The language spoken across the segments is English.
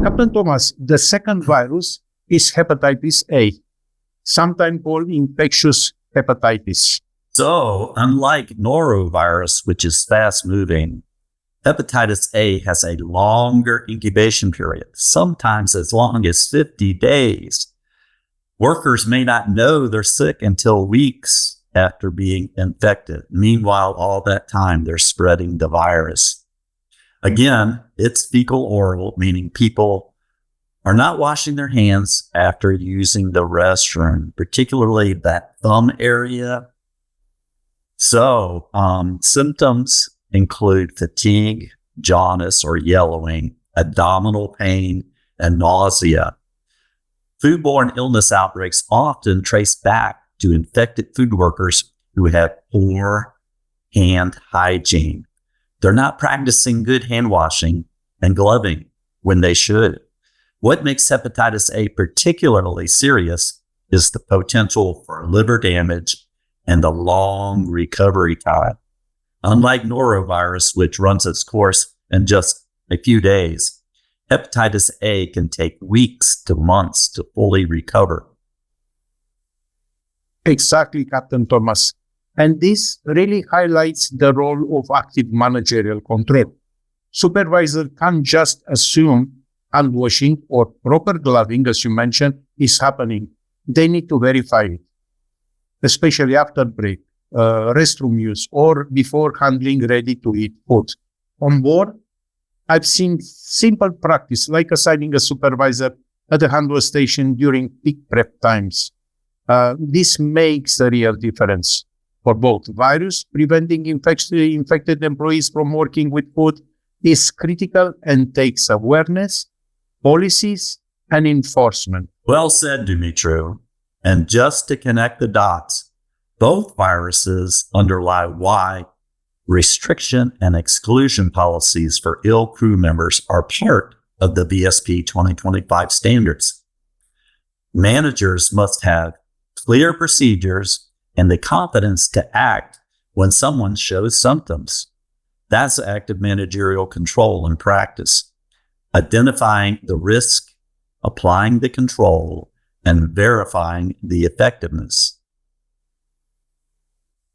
Captain Thomas, the second virus is hepatitis A, sometimes called infectious hepatitis. So, unlike norovirus, which is fast-moving, hepatitis A has a longer incubation period, sometimes as long as 50 days. Workers may not know they're sick until weeks after being infected. Meanwhile, all that time, they're spreading the virus. Again, it's fecal oral, meaning people are not washing their hands after using the restroom, particularly that thumb area. So, symptoms include fatigue, jaundice or yellowing, abdominal pain, and nausea. Foodborne illness outbreaks often trace back to infected food workers who have poor hand hygiene. They're not practicing good hand washing and gloving when they should. What makes hepatitis A particularly serious is the potential for liver damage and the long recovery time. Unlike norovirus, which runs its course in just a few days, hepatitis A can take weeks to months to fully recover. Exactly, Captain Thomas. And this really highlights the role of active managerial control. Supervisor can't just assume hand washing or proper gloving, as you mentioned, is happening. They need to verify it, especially after break, restroom use, or before handling ready-to-eat food. On board, I've seen simple practice like assigning a supervisor at the hand wash station during peak prep times. This makes a real difference for both. Virus preventing infected employees from working with food is critical and takes awareness, policies, and enforcement. Well said, Dumitru. And just to connect the dots, both viruses underlie why restriction and exclusion policies for ill crew members are part of the VSP 2025 standards. Managers must have clear procedures and the confidence to act when someone shows symptoms. That's active managerial control in practice, identifying the risk, applying the control, and verifying the effectiveness.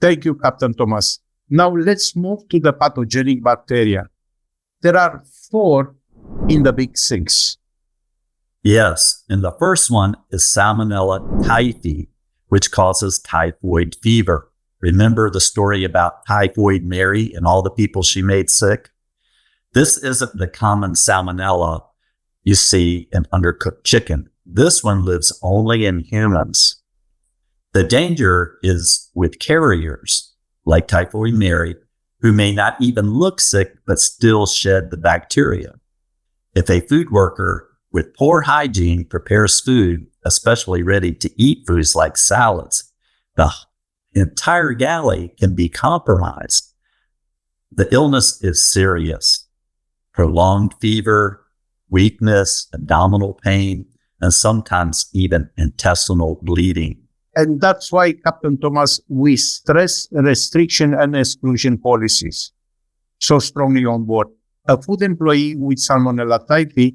Thank you, Captain Thomas. Now let's move to the pathogenic bacteria. There are 4 in the big 6. Yes, and the first one is Salmonella typhi, which causes typhoid fever. Remember the story about Typhoid Mary and all the people she made sick? This isn't the common Salmonella you see in undercooked chicken. This one lives only in humans. The danger is with carriers, like Typhoid Mary, who may not even look sick but still shed the bacteria. If a food worker with poor hygiene prepares food, especially ready-to-eat foods like salads, the entire galley can be compromised. The illness is serious. Prolonged fever, weakness, abdominal pain, and sometimes even intestinal bleeding. And that's why, Captain Thomas, we stress restriction and exclusion policies so strongly on board. A food employee with Salmonella typhi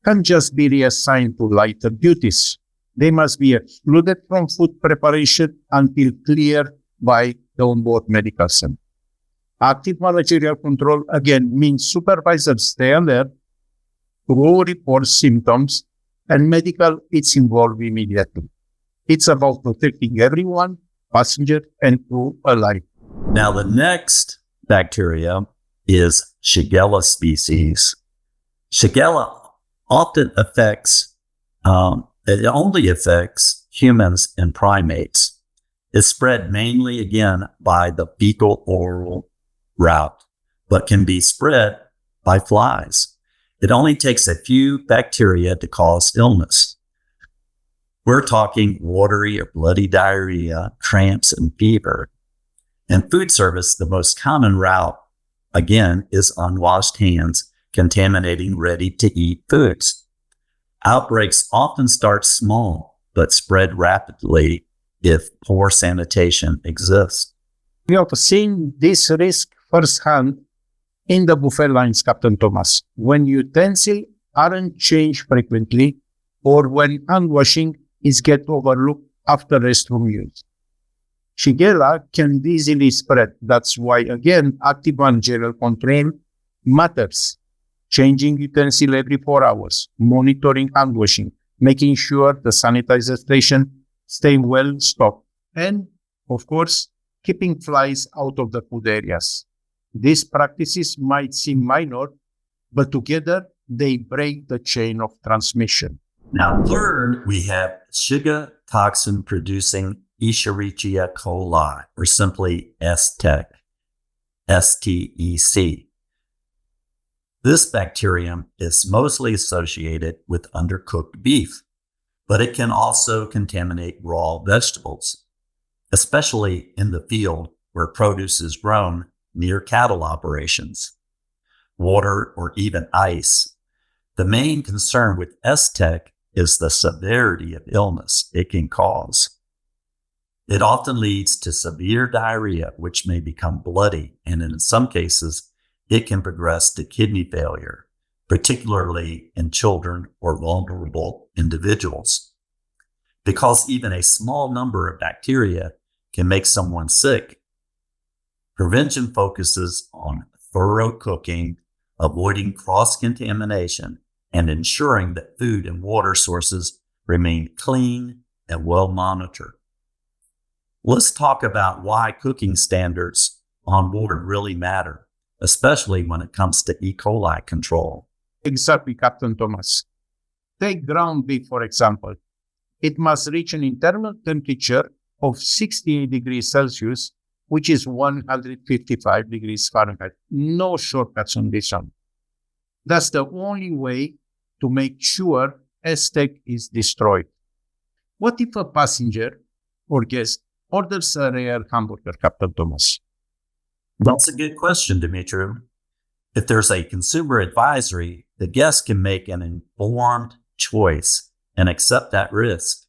can't just be reassigned to lighter duties. They must be excluded from food preparation until cleared by the onboard medical center. Active managerial control, again, means supervisors stay alert, crew report symptoms, and medical is involved immediately. It's about protecting everyone, passenger and crew alike. Now, the next bacteria is Shigella species. Shigella often affects, it only affects humans and primates. It's spread mainly, again, by the fecal oral route, but can be spread by flies. It only takes a few bacteria to cause illness. We're talking watery or bloody diarrhea, cramps, and fever. In food service, the most common route, again, is unwashed hands contaminating ready-to-eat foods. Outbreaks often start small, but spread rapidly if poor sanitation exists. We have seen this risk firsthand in the buffet lines, Captain Thomas. When utensils aren't changed frequently or when hand washing is get overlooked after restroom use. Shigella can easily spread. That's why, again, active managerial control matters. Changing utensil every 4 hours, monitoring hand washing, making sure the sanitizer station stay well stocked, and, of course, keeping flies out of the food areas. These practices might seem minor, but together they break the chain of transmission. Now, third, we have Shiga toxin producing Escherichia coli, or simply STEC, STEC. This bacterium is mostly associated with undercooked beef, but it can also contaminate raw vegetables, especially in the field where produce is grown near cattle operations, water, or even ice. The main concern with STEC is the severity of illness it can cause. It often leads to severe diarrhea, which may become bloody, and in some cases, it can progress to kidney failure, particularly in children or vulnerable individuals. Because even a small number of bacteria can make someone sick, prevention focuses on thorough cooking, avoiding cross-contamination, and ensuring that food and water sources remain clean and well monitored. Let's talk about why cooking standards on board really matter, especially when it comes to E. coli control. Exactly, Captain Thomas. Take ground beef, for example. It must reach an internal temperature of 68 degrees Celsius, which is 155 degrees Fahrenheit. No shortcuts on this one. That's the only way to make sure STEC is destroyed. What if a passenger or guest orders a rare hamburger, Captain Thomas? That's a good question, Dimitri. If there's a consumer advisory, the guest can make an informed choice and accept that risk.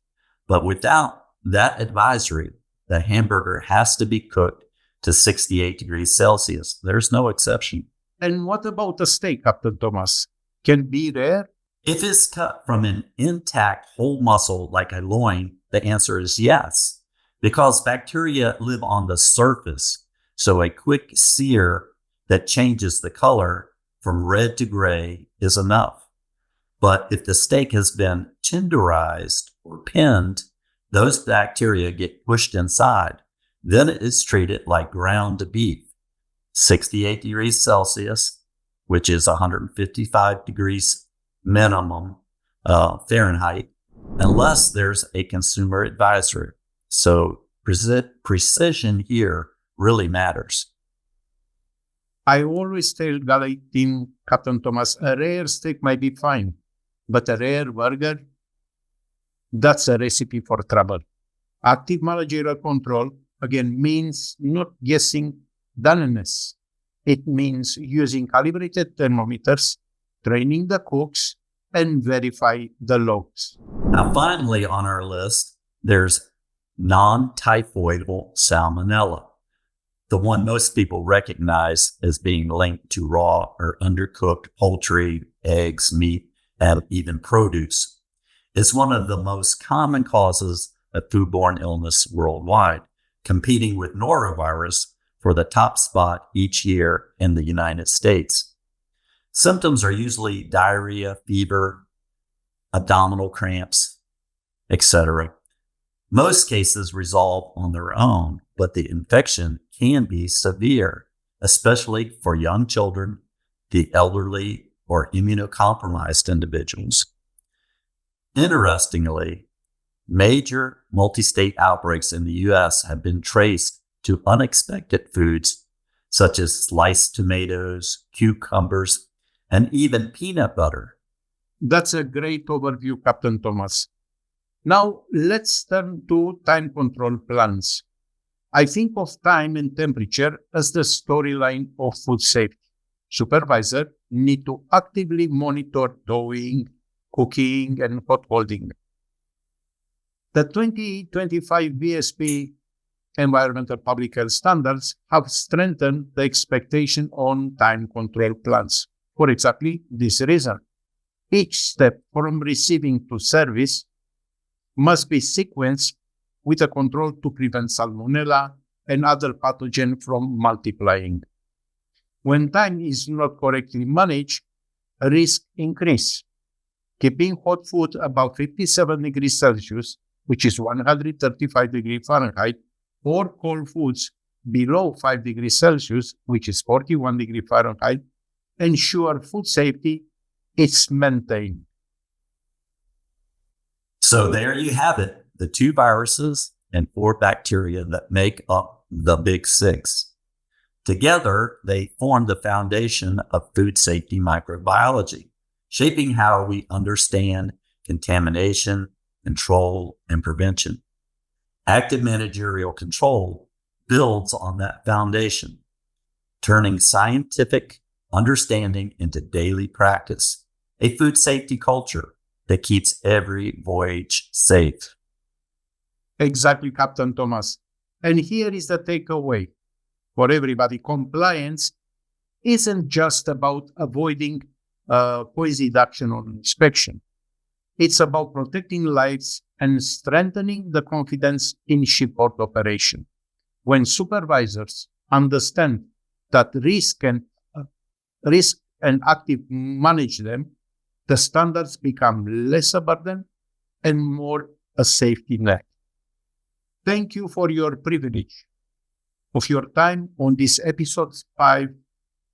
But without that advisory, the hamburger has to be cooked to 68 degrees Celsius. There's no exception. And what about a steak, Captain Thomas? Can it be rare? If it's cut from an intact whole muscle like a loin, the answer is yes, because bacteria live on the surface. So a quick sear that changes the color from red to gray is enough. But if the steak has been tenderized or pinned, those bacteria get pushed inside. Then it is treated like ground beef, 68 degrees Celsius, which is 155 degrees minimum Fahrenheit, unless there's a consumer advisory. So precision here really matters. I always tell Galley team, Captain Thomas, a rare steak might be fine, but a rare burger, that's a recipe for trouble. Active managerial control, again, means not guessing dullness. It means using calibrated thermometers, training the cooks, and verify the logs. Now, finally on our list, there's non-typhoidal salmonella, the one most people recognize as being linked to raw or undercooked poultry, eggs, meat, and even produce. It's one of the most common causes of foodborne illness worldwide, competing with norovirus for the top spot each year in the United States. Symptoms are usually diarrhea, fever, abdominal cramps, etc. Most cases resolve on their own, but the infection can be severe, especially for young children, the elderly, or immunocompromised individuals. Interestingly, major multi-state outbreaks in the U.S. have been traced to unexpected foods such as sliced tomatoes, cucumbers, and even peanut butter. That's a great overview, Captain Thomas. Now, let's turn to time control plans. I think of time and temperature as the storyline of food safety. Supervisors need to actively monitor thawing, cooking, and hot holding. The 2025 BSP Environmental Public Health Standards have strengthened the expectation on time control plans for exactly this reason. Each step from receiving to service must be sequenced with a control to prevent salmonella and other pathogens from multiplying. When time is not correctly managed, risk increase. Keeping hot food above 57 degrees Celsius, which is 135 degrees Fahrenheit, or cold foods below 5 degrees Celsius, which is 41 degrees Fahrenheit, ensure food safety is maintained. So there you have it, the 2 viruses and 4 bacteria that make up the Big Six. Together, they form the foundation of food safety microbiology, shaping how we understand contamination, control, and prevention. Active managerial control builds on that foundation, turning scientific understanding into daily practice, a food safety culture that keeps every voyage safe. Exactly, Captain Thomas. And here is the takeaway for everybody. Compliance isn't just about avoiding poison action or inspection. It's about protecting lives and strengthening the confidence in shipboard operation. When supervisors understand that risk and active manage them, the standards become less a burden and more a safety net. Thank you for your privilege of your time on this episode 5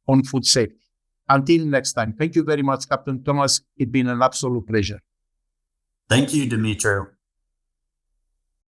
on food safety. Until next time, thank you very much, Captain Thomas. It's been an absolute pleasure. Thank you, Dimitri.